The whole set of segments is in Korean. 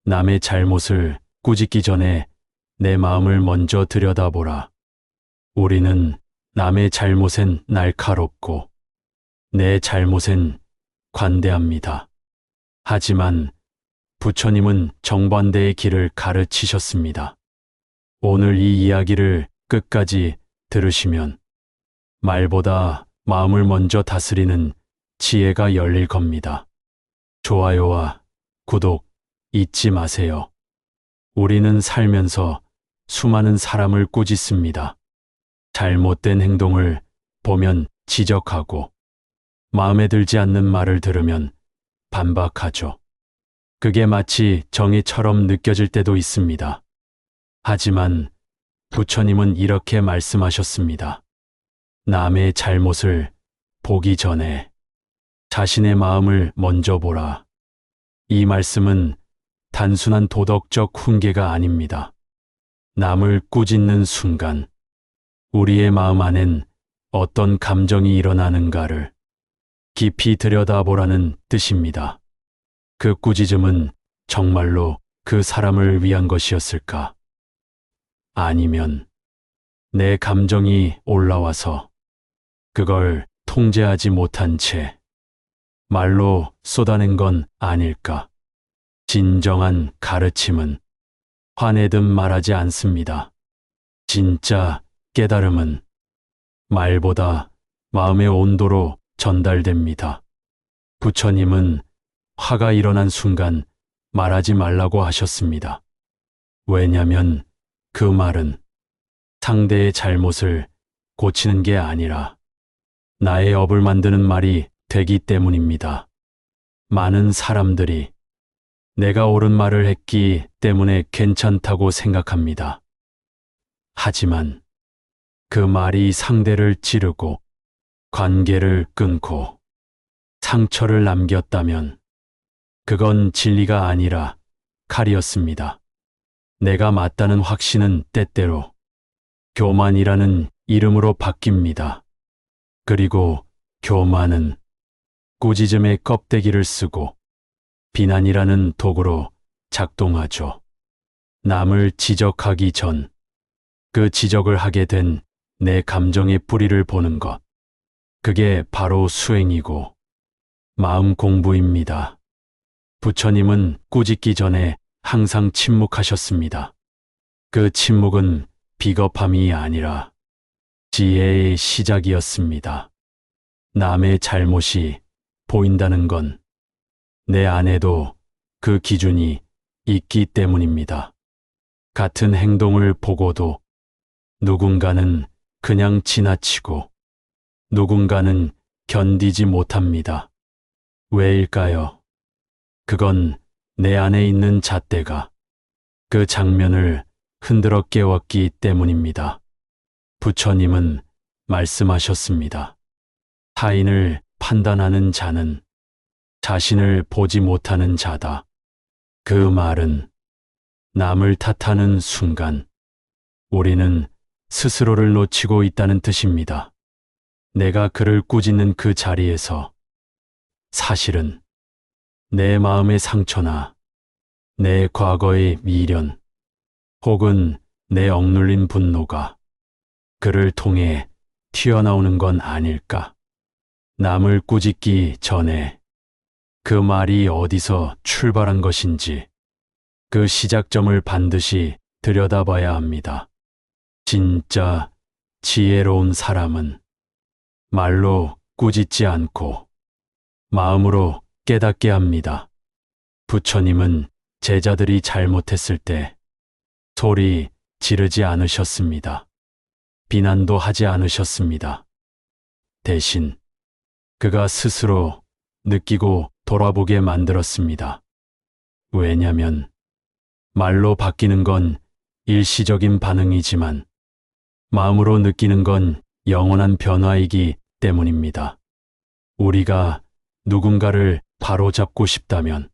남의 잘못을 꾸짖기 전에 내 마음을 먼저 들여다보라. 우리는 남의 잘못엔 날카롭고 내 잘못엔 관대합니다. 하지만 부처님은 정반대의 길을 가르치셨습니다. 오늘 이 이야기를 끝까지 들으시면 말보다 마음을 먼저 다스리는 지혜가 열릴 겁니다. 좋아요와 구독 잊지 마세요. 우리는 살면서 수많은 사람을 꾸짖습니다. 잘못된 행동을 보면 지적하고 마음에 들지 않는 말을 들으면 반박하죠. 그게 마치 정의처럼 느껴질 때도 있습니다. 하지만 부처님은 이렇게 말씀하셨습니다. 남의 잘못을 보기 전에 자신의 마음을 먼저 보라. 이 말씀은 단순한 도덕적 훈계가 아닙니다. 남을 꾸짖는 순간 우리의 마음 안엔 어떤 감정이 일어나는가를 깊이 들여다보라는 뜻입니다. 그 꾸짖음은 정말로 그 사람을 위한 것이었을까? 아니면 내 감정이 올라와서 그걸 통제하지 못한 채 말로 쏟아낸 건 아닐까? 진정한 가르침은 화내듯 말하지 않습니다. 진짜 깨달음은 말보다 마음의 온도로 전달됩니다. 부처님은 화가 일어난 순간 말하지 말라고 하셨습니다. 왜냐면 그 말은 상대의 잘못을 고치는 게 아니라 나의 업을 만드는 말이 되기 때문입니다. 많은 사람들이 내가 옳은 말을 했기 때문에 괜찮다고 생각합니다. 하지만 그 말이 상대를 찌르고 관계를 끊고 상처를 남겼다면 그건 진리가 아니라 칼이었습니다. 내가 맞다는 확신은 때때로 교만이라는 이름으로 바뀝니다. 그리고 교만은 꾸짖음의 껍데기를 쓰고 비난이라는 도구로 작동하죠. 남을 지적하기 전 그 지적을 하게 된 내 감정의 뿌리를 보는 것. 그게 바로 수행이고 마음 공부입니다. 부처님은 꾸짖기 전에 항상 침묵하셨습니다. 그 침묵은 비겁함이 아니라 지혜의 시작이었습니다. 남의 잘못이 보인다는 건 내 안에도 그 기준이 있기 때문입니다. 같은 행동을 보고도 누군가는 그냥 지나치고 누군가는 견디지 못합니다. 왜일까요? 그건 내 안에 있는 잣대가 그 장면을 흔들어 깨웠기 때문입니다. 부처님은 말씀하셨습니다. 타인을 판단하는 자는 자신을 보지 못하는 자다. 그 말은 남을 탓하는 순간 우리는 스스로를 놓치고 있다는 뜻입니다. 내가 그를 꾸짖는 그 자리에서 사실은 내 마음의 상처나 내 과거의 미련 혹은 내 억눌린 분노가 그를 통해 튀어나오는 건 아닐까? 남을 꾸짖기 전에 그 말이 어디서 출발한 것인지 그 시작점을 반드시 들여다봐야 합니다. 진짜 지혜로운 사람은 말로 꾸짖지 않고 마음으로 깨닫게 합니다. 부처님은 제자들이 잘못했을 때 소리 지르지 않으셨습니다. 비난도 하지 않으셨습니다. 대신 그가 스스로 느끼고 돌아보게 만들었습니다. 왜냐면 말로 바뀌는 건 일시적인 반응이지만 마음으로 느끼는 건 영원한 변화이기 때문입니다. 우리가 누군가를 바로잡고 싶다면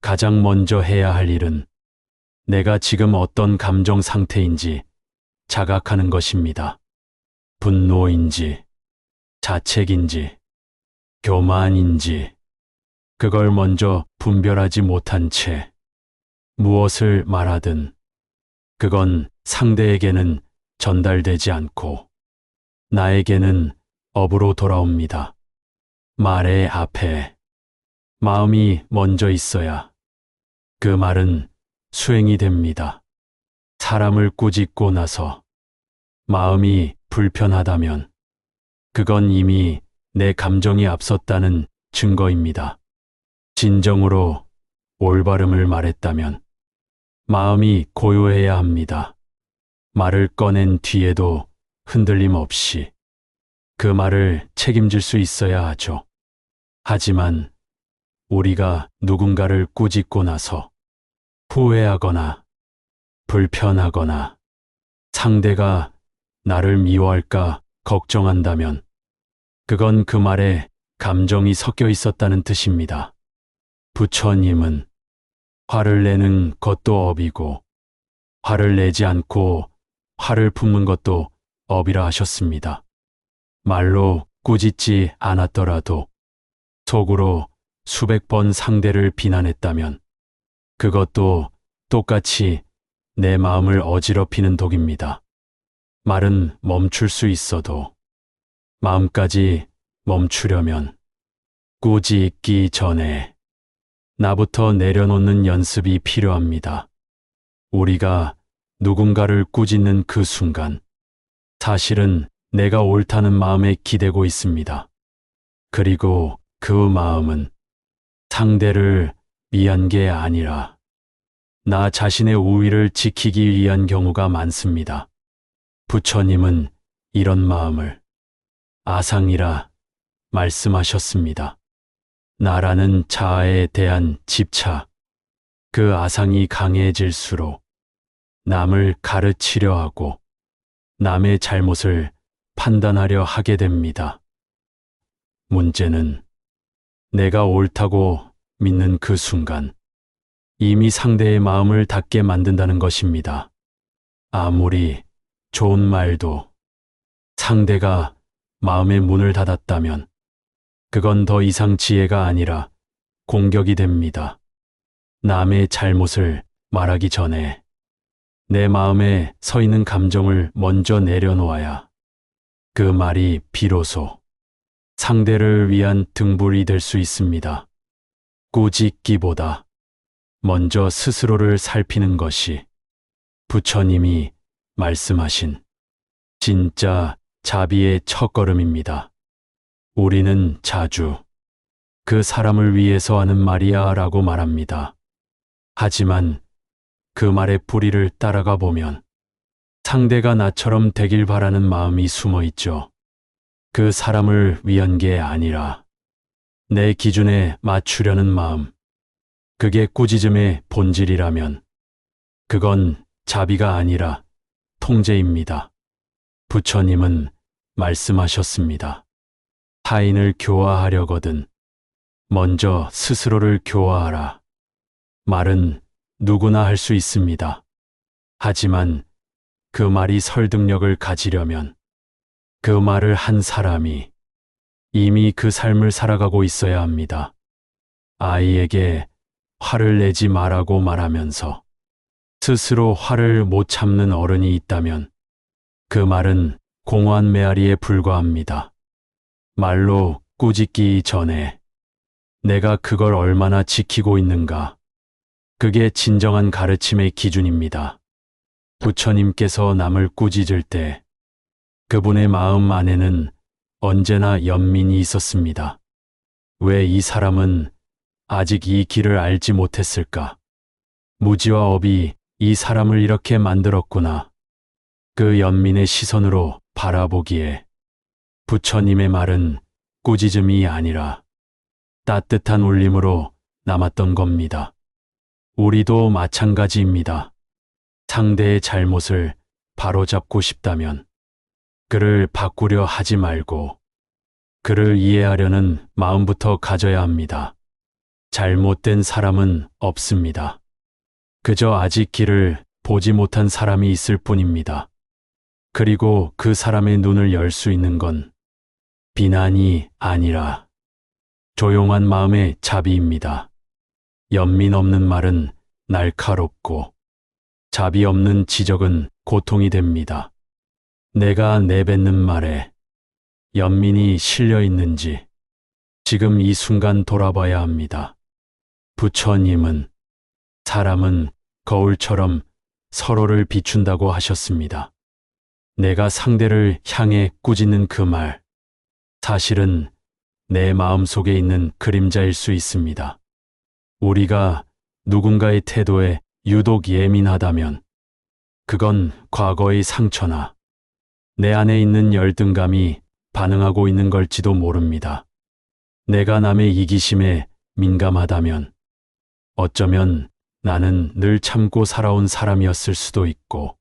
가장 먼저 해야 할 일은 내가 지금 어떤 감정 상태인지 자각하는 것입니다. 분노인지, 자책인지, 교만인지, 그걸 먼저 분별하지 못한 채 무엇을 말하든 그건 상대에게는 전달되지 않고 나에게는 업으로 돌아옵니다. 말의 앞에 마음이 먼저 있어야 그 말은 수행이 됩니다. 사람을 꾸짖고 나서 마음이 불편하다면 그건 이미 내 감정이 앞섰다는 증거입니다. 진정으로 올바름을 말했다면 마음이 고요해야 합니다. 말을 꺼낸 뒤에도 흔들림 없이 그 말을 책임질 수 있어야 하죠. 하지만 우리가 누군가를 꾸짖고 나서 후회하거나 불편하거나 상대가 나를 미워할까 걱정한다면 그건 그 말에 감정이 섞여 있었다는 뜻입니다. 부처님은 화를 내는 것도 업이고 화를 내지 않고 화를 품는 것도 업이라 하셨습니다. 말로 꾸짖지 않았더라도 속으로 수백 번 상대를 비난했다면 그것도 똑같이 내 마음을 어지럽히는 독입니다. 말은 멈출 수 있어도 마음까지 멈추려면 꾸짖기 전에 나부터 내려놓는 연습이 필요합니다. 우리가 누군가를 꾸짖는 그 순간 사실은 내가 옳다는 마음에 기대고 있습니다. 그리고 그 마음은 상대를 위한 게 아니라 나 자신의 우위를 지키기 위한 경우가 많습니다. 부처님은 이런 마음을 아상이라 말씀하셨습니다. 나라는 자아에 대한 집착, 그 아상이 강해질수록 남을 가르치려 하고 남의 잘못을 판단하려 하게 됩니다. 문제는 내가 옳다고 믿는 그 순간 이미 상대의 마음을 닫게 만든다는 것입니다. 아무리 좋은 말도 상대가 마음의 문을 닫았다면 그건 더 이상 지혜가 아니라 공격이 됩니다. 남의 잘못을 말하기 전에 내 마음에 서 있는 감정을 먼저 내려놓아야 그 말이 비로소 상대를 위한 등불이 될 수 있습니다. 꾸짖기보다 먼저 스스로를 살피는 것이 부처님이 말씀하신 진짜 자비의 첫걸음입니다. 우리는 자주 그 사람을 위해서 하는 말이야 라고 말합니다. 하지만 그 말의 뿌리를 따라가 보면 상대가 나처럼 되길 바라는 마음이 숨어 있죠. 그 사람을 위한 게 아니라 내 기준에 맞추려는 마음. 그게 꾸짖음의 본질이라면 그건 자비가 아니라 통제입니다. 부처님은 말씀하셨습니다. 타인을 교화하려거든 먼저 스스로를 교화하라. 말은 누구나 할 수 있습니다. 하지만 그 말이 설득력을 가지려면 그 말을 한 사람이 이미 그 삶을 살아가고 있어야 합니다. 아이에게 화를 내지 말라고 말하면서 스스로 화를 못 참는 어른이 있다면 그 말은 공허한 메아리에 불과합니다. 말로 꾸짖기 전에 내가 그걸 얼마나 지키고 있는가. 그게 진정한 가르침의 기준입니다. 부처님께서 남을 꾸짖을 때 그분의 마음 안에는 언제나 연민이 있었습니다. 왜 이 사람은 아직 이 길을 알지 못했을까? 무지와 업이 이 사람을 이렇게 만들었구나. 그 연민의 시선으로 바라보기에 부처님의 말은 꾸짖음이 아니라 따뜻한 울림으로 남았던 겁니다. 우리도 마찬가지입니다. 상대의 잘못을 바로잡고 싶다면 그를 바꾸려 하지 말고 그를 이해하려는 마음부터 가져야 합니다. 잘못된 사람은 없습니다. 그저 아직 길을 보지 못한 사람이 있을 뿐입니다. 그리고 그 사람의 눈을 열 수 있는 건 비난이 아니라 조용한 마음의 자비입니다. 연민 없는 말은 날카롭고 자비 없는 지적은 고통이 됩니다. 내가 내뱉는 말에 연민이 실려 있는지 지금 이 순간 돌아봐야 합니다. 부처님은 사람은 거울처럼 서로를 비춘다고 하셨습니다. 내가 상대를 향해 꾸짖는 그 말, 사실은 내 마음 속에 있는 그림자일 수 있습니다. 우리가 누군가의 태도에 유독 예민하다면 그건 과거의 상처나 내 안에 있는 열등감이 반응하고 있는 걸지도 모릅니다. 내가 남의 이기심에 민감하다면 어쩌면 나는 늘 참고 살아온 사람이었을 수도 있고,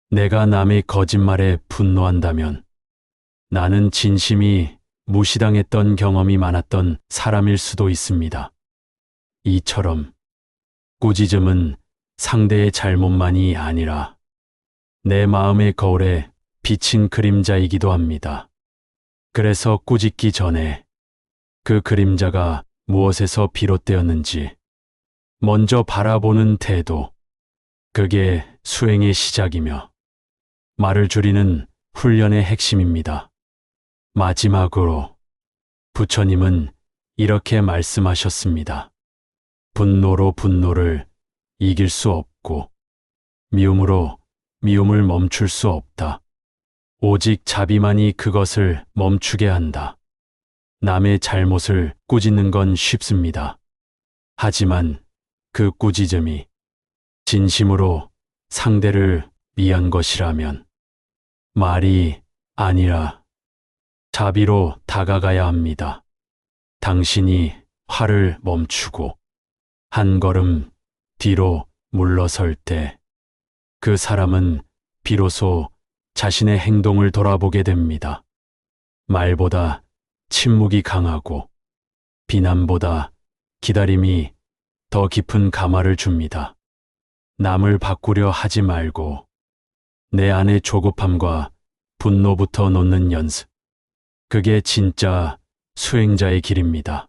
내가 남의 거짓말에 분노한다면 나는 진심이 무시당했던 경험이 많았던 사람일 수도 있습니다. 이처럼 꾸짖음은 상대의 잘못만이 아니라 내 마음의 거울에 비친 그림자이기도 합니다. 그래서 꾸짖기 전에 그 그림자가 무엇에서 비롯되었는지 먼저 바라보는 태도, 그게 수행의 시작이며 말을 줄이는 훈련의 핵심입니다. 마지막으로 부처님은 이렇게 말씀하셨습니다. 분노로 분노를 이길 수 없고 미움으로 미움을 멈출 수 없다. 오직 자비만이 그것을 멈추게 한다. 남의 잘못을 꾸짖는 건 쉽습니다. 하지만 그 꾸짖음이 진심으로 상대를 위한 것이라면 말이 아니라 자비로 다가가야 합니다. 당신이 화를 멈추고 한 걸음 뒤로 물러설 때 그 사람은 비로소 자신의 행동을 돌아보게 됩니다. 말보다 침묵이 강하고 비난보다 기다림이 더 깊은 감화를 줍니다. 남을 바꾸려 하지 말고 내 안의 조급함과 분노부터 놓는 연습. 그게 진짜 수행자의 길입니다.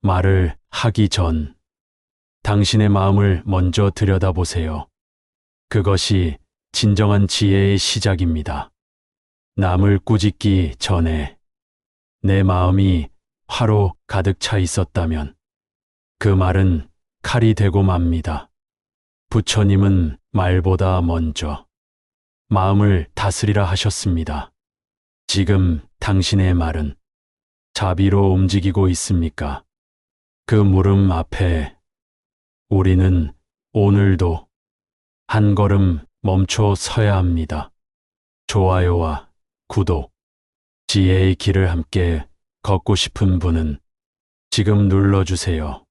말을 하기 전 당신의 마음을 먼저 들여다보세요. 그것이 진정한 지혜의 시작입니다. 남을 꾸짖기 전에 내 마음이 화로 가득 차 있었다면 그 말은 칼이 되고 맙니다. 부처님은 말보다 먼저 마음을 다스리라 하셨습니다. 지금 당신의 말은 자비로 움직이고 있습니까? 그 물음 앞에 우리는 오늘도 한 걸음 멈춰 서야 합니다. 좋아요와 구독, 지혜의 길을 함께 걷고 싶은 분은 지금 눌러주세요.